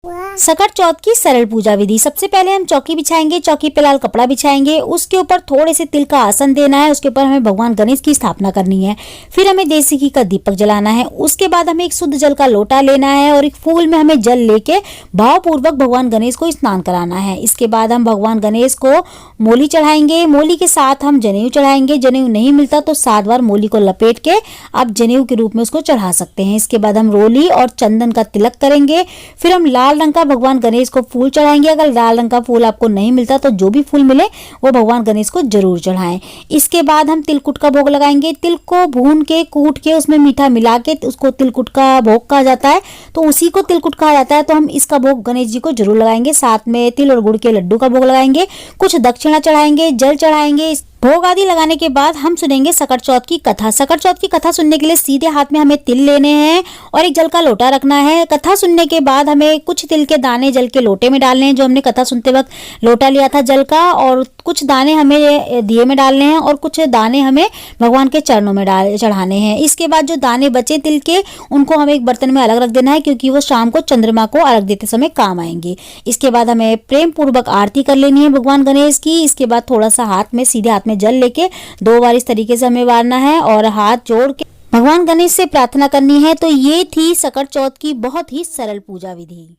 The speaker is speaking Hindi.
सकट चौथ की सरल पूजा विधि। सबसे पहले हम चौकी बिछाएंगे, चौकी पे लाल कपड़ा बिछाएंगे, उसके ऊपर थोड़े से तिल का आसन देना है, उसके ऊपर हमें भगवान गणेश की स्थापना करनी है। फिर हमें देसी घी का दीपक जलाना है। उसके बाद हमें एक शुद्ध जल का लोटा लेना है और एक फूल में हमें जल लेके भावपूर्वक भगवान गणेश को स्नान कराना है। इसके बाद हम भगवान गणेश को मोली चढ़ाएंगे, मोली के साथ हम जनेऊ चढ़ाएंगे। जनेऊ नहीं मिलता तो 7 बार मोली को लपेट के आप जनेऊ के रूप में उसको चढ़ा सकते हैं। इसके बाद हम रोली और चंदन का तिलक करेंगे। फिर हम लाल रंग का भगवान गणेश को फूल चढ़ाएंगे। अगर लाल रंग का फूल आपको नहीं मिलता तो जो भी फूल मिले वो भगवान गणेश को जरूर चढ़ाएं। इसके बाद हम तिलकुट का भोग लगाएंगे। तिल को भून के कूट के उसमें मीठा मिला के उसको तिलकुट का भोग कहा जाता है, तो उसी को तिलकुट कहा जाता है। तो हम इसका भोग गणेश जी को जरूर लगाएंगे। साथ में तिल और गुड़ के लड्डू का भोग लगाएंगे, कुछ दक्षिणा चढ़ाएंगे, जल चढ़ाएंगे। भोग आदि लगाने के बाद हम सुनेंगे सकट चौथ की कथा। सकट चौथ की कथा सुनने के लिए सीधे हाथ में हमें तिल लेने हैं और एक जल का लोटा रखना है। कथा सुनने के बाद हमें कुछ तिल के दाने जल के लोटे में डालने हैं, जो हमने कथा सुनते वक्त लोटा लिया था जल का, और कुछ दाने हमें दिए में डालने हैं और कुछ दाने हमें भगवान के चरणों में चढ़ाने हैं। इसके बाद जो दाने बचे तिल के, उनको हमें एक बर्तन में अलग रख देना है, क्योंकि वो शाम को चंद्रमा को अर्घ देते समय काम आएंगे। इसके बाद हमें प्रेम पूर्वक आरती कर लेनी है भगवान गणेश की। इसके बाद थोड़ा सा हाथ में, सीधे हाथ में जल लेके 2 बार इस तरीके से हमें वारना है और हाथ जोड़ के भगवान गणेश से प्रार्थना करनी है। तो ये थी सकट चौथ की बहुत ही सरल पूजा विधि।